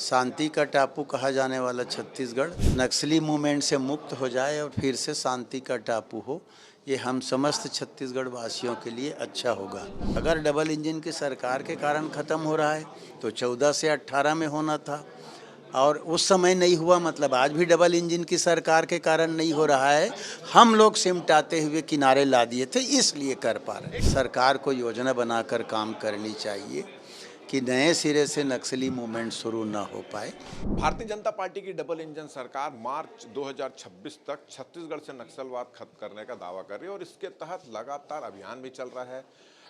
शांति का टापू कहा जाने वाला छत्तीसगढ़ नक्सली मूवमेंट से मुक्त हो जाए और फिर से शांति का टापू हो, ये हम समस्त छत्तीसगढ़ वासियों के लिए अच्छा होगा। अगर डबल इंजन की सरकार के कारण ख़त्म हो रहा है तो 14 से 18 में होना था, और उस समय नहीं हुआ मतलब आज भी डबल इंजन की सरकार के कारण नहीं हो रहा है। हम लोग सिमटाते हुए किनारे ला दिए थे, इसलिए कर पा रहे हैं। सरकार को योजना बनाकर काम करनी चाहिए कि नए सिरे से नक्सली मूवमेंट शुरू ना हो पाए। भारतीय जनता पार्टी की डबल इंजन सरकार मार्च 2026 तक छत्तीसगढ़ से नक्सलवाद खत्म करने का दावा कर रही है और इसके तहत लगातार अभियान भी चल रहा है।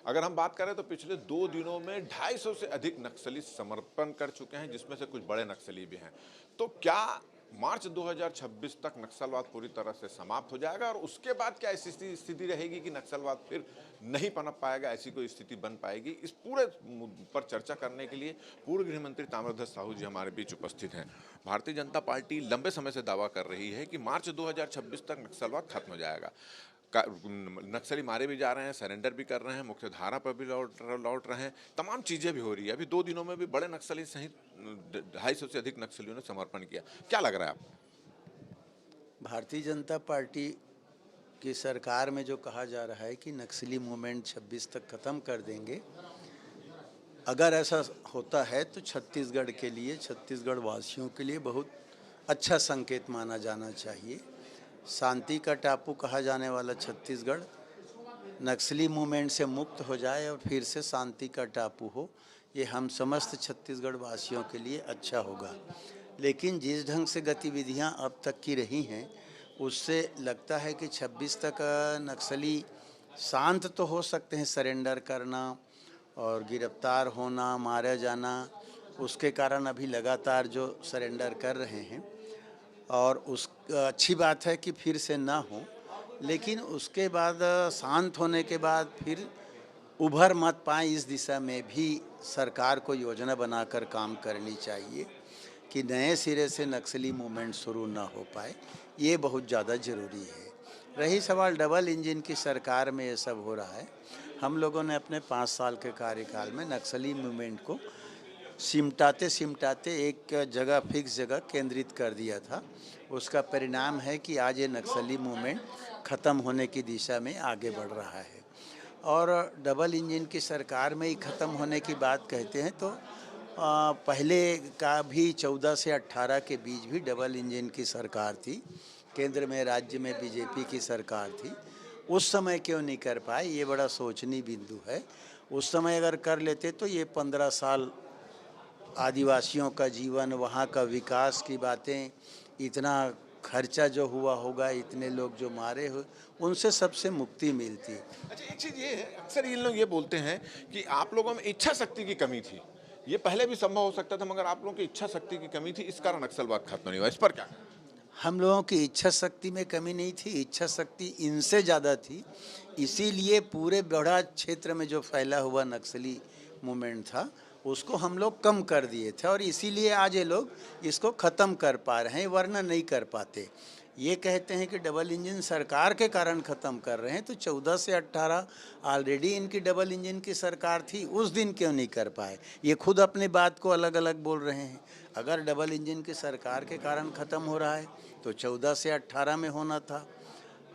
अगर हम बात करें तो पिछले 2 दिनों में 250 से अधिक नक्सली समर्पण कर चुके हैं, जिसमें से कुछ बड़े नक्सली भी हैं। तो क्या मार्च 2026 तक नक्सलवाद पूरी तरह से समाप्त हो जाएगा और उसके बाद क्या ऐसी स्थिति रहेगी कि नक्सलवाद फिर नहीं पनप पाएगा, ऐसी कोई स्थिति बन पाएगी? इस पूरे पर चर्चा करने के लिए पूर्व गृह मंत्री ताम्रध्वज साहू जी हमारे बीच उपस्थित हैं। भारतीय जनता पार्टी लंबे समय से दावा कर रही है कि मार्च 2026 तक नक्सलवाद खत्म हो जाएगा। नक्सली मारे भी जा रहे हैं, सरेंडर भी कर रहे हैं, मुख्य धारा पर भी लौट रहे हैं, तमाम चीज़ें भी हो रही है। अभी 2 दिनों में भी बड़े नक्सली सहित 250 से अधिक नक्सलियों ने समर्पण किया। क्या लग रहा है आपको? भारतीय जनता पार्टी की सरकार में जो कहा जा रहा है कि नक्सली मूवमेंट 26 तक ख़त्म कर देंगे, अगर ऐसा होता है तो छत्तीसगढ़ के लिए, छत्तीसगढ़ वासियों के लिए बहुत अच्छा संकेत माना जाना चाहिए। शांति का टापू कहा जाने वाला छत्तीसगढ़ नक्सली मूवमेंट से मुक्त हो जाए और फिर से शांति का टापू हो, ये हम समस्त छत्तीसगढ़ वासियों के लिए अच्छा होगा। लेकिन जिस ढंग से गतिविधियां अब तक की रही हैं, उससे लगता है कि 26 तक नक्सली शांत तो हो सकते हैं, सरेंडर करना और गिरफ्तार होना, मारा जाना, उसके कारण अभी लगातार जो सरेंडर कर रहे हैं, और उस अच्छी बात है कि फिर से ना हो। लेकिन उसके बाद शांत होने के बाद फिर उभर मत पाए, इस दिशा में भी सरकार को योजना बनाकर काम करनी चाहिए कि नए सिरे से नक्सली मूवमेंट शुरू ना हो पाए, ये बहुत ज़्यादा ज़रूरी है। रही सवाल डबल इंजन की सरकार में ये सब हो रहा है, हम लोगों ने अपने 5 साल के कार्यकाल में नक्सली मूवमेंट को सिमटाते सिमटाते एक जगह, फिक्स जगह केंद्रित कर दिया था। उसका परिणाम है कि आज ये नक्सली मूवमेंट ख़त्म होने की दिशा में आगे बढ़ रहा है। और डबल इंजन की सरकार में ही ख़त्म होने की बात कहते हैं तो पहले का भी 14 से 18 के बीच भी डबल इंजन की सरकार थी, केंद्र में, राज्य में बीजेपी की सरकार थी। उस समय क्यों नहीं कर पाए, ये बड़ा सोचनीय बिंदु है। उस समय अगर कर लेते तो ये 15 साल आदिवासियों का जीवन, वहाँ का विकास की बातें, इतना खर्चा जो हुआ होगा, इतने लोग जो मारे हुए, उनसे सबसे मुक्ति मिलती। अच्छा, एक चीज़ ये है, अक्सर ये लोग ये बोलते हैं कि आप लोगों में इच्छा शक्ति की कमी थी। ये पहले भी संभव हो सकता था, मगर आप लोगों की इच्छा शक्ति की कमी थी, इस कारण नक्सलवाद खत्म नहीं हुआ। इस पर क्या? हम लोगों की इच्छा शक्ति में कमी नहीं थी, इच्छा शक्ति इनसे ज़्यादा थी। इसीलिए पूरे बड़ा क्षेत्र में जो फैला हुआ नक्सली मूवमेंट था, उसको हम लोग कम कर दिए थे, और इसीलिए आज ये लोग इसको ख़त्म कर पा रहे हैं, वरना नहीं कर पाते। ये कहते हैं कि डबल इंजन सरकार के कारण ख़त्म कर रहे हैं, तो 14 से 18 ऑलरेडी इनकी डबल इंजन की सरकार थी, उस दिन क्यों नहीं कर पाए? ये खुद अपनी बात को अलग अलग बोल रहे हैं। अगर डबल इंजन की सरकार के कारण ख़त्म हो रहा है तो 14 से 18 में होना था,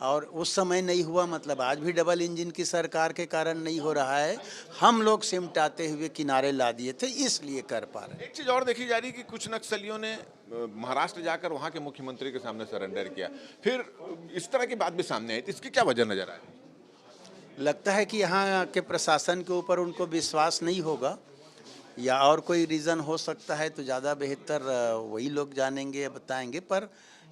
और उस समय नहीं हुआ मतलब आज भी डबल इंजन की सरकार के कारण नहीं हो रहा है। हम लोग सिमटाते हुए किनारे ला दिए थे, इसलिए कर पा रहे हैं। एक चीज़ और देखी जा रही है कि कुछ नक्सलियों ने महाराष्ट्र जाकर वहाँ के मुख्यमंत्री के सामने सरेंडर किया, फिर इस तरह की बात भी सामने आई, तो इसकी क्या वजह नजर आ रही है? लगता है कि यहाँ के प्रशासन के ऊपर उनको विश्वास नहीं होगा, या और कोई रीज़न हो सकता है, तो ज़्यादा बेहतर वही लोग जानेंगे, बताएंगे। पर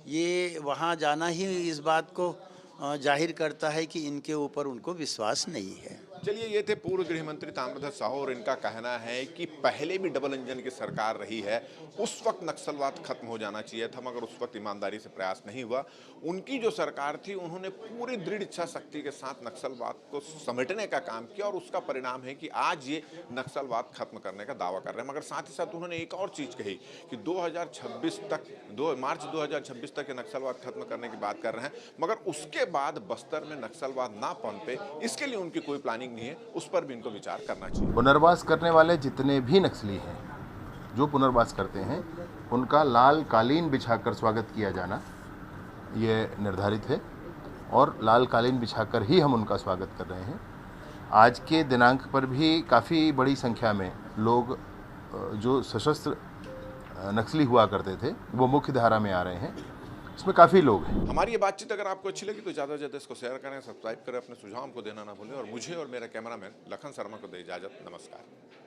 ये वहाँ जाना ही इस बात को जाहिर करता है कि इनके ऊपर उनको विश्वास नहीं है। चलिए, ये थे पूर्व गृह मंत्री ताम्रध्वज साहू और इनका कहना है कि पहले भी डबल इंजन की सरकार रही है, उस वक्त नक्सलवाद खत्म हो जाना चाहिए था, मगर उस वक्त ईमानदारी से प्रयास नहीं हुआ। उनकी जो सरकार थी, उन्होंने पूरी दृढ़ इच्छा शक्ति के साथ नक्सलवाद को समेटने का काम किया और उसका परिणाम है कि आज ये नक्सलवाद खत्म करने का दावा कर रहे हैं। मगर साथ ही साथ उन्होंने एक और चीज़ कही कि 2026 तक, मार्च 2026 तक ये नक्सलवाद खत्म करने की बात कर रहे हैं, मगर उसके बाद बस्तर में नक्सलवाद ना पनपे, इसके लिए उनकी कोई प्लानिंग नहीं है, उस पर भी इनको विचार करना चाहिए। पुनर्वास करने वाले जितने भी नक्सली हैं जो पुनर्वास करते हैं उनका लाल कालीन बिछाकर स्वागत किया जाना ये निर्धारित है और लाल कालीन बिछाकर ही हम उनका स्वागत कर रहे हैं। आज के दिनांक पर भी काफ़ी बड़ी संख्या में लोग जो सशस्त्र नक्सली हुआ करते थे वो मुख्य धारा में आ रहे हैं, इसमें काफ़ी लोग हैं। हमारी ये बातचीत अगर आपको अच्छी लगी तो ज़्यादा से ज़्यादा इसको शेयर करें, सब्सक्राइब करें, अपने सुझाव को देना ना भूलें और मुझे और मेरे कैमरामैन लखन शर्मा को दे इजाज़त। नमस्कार।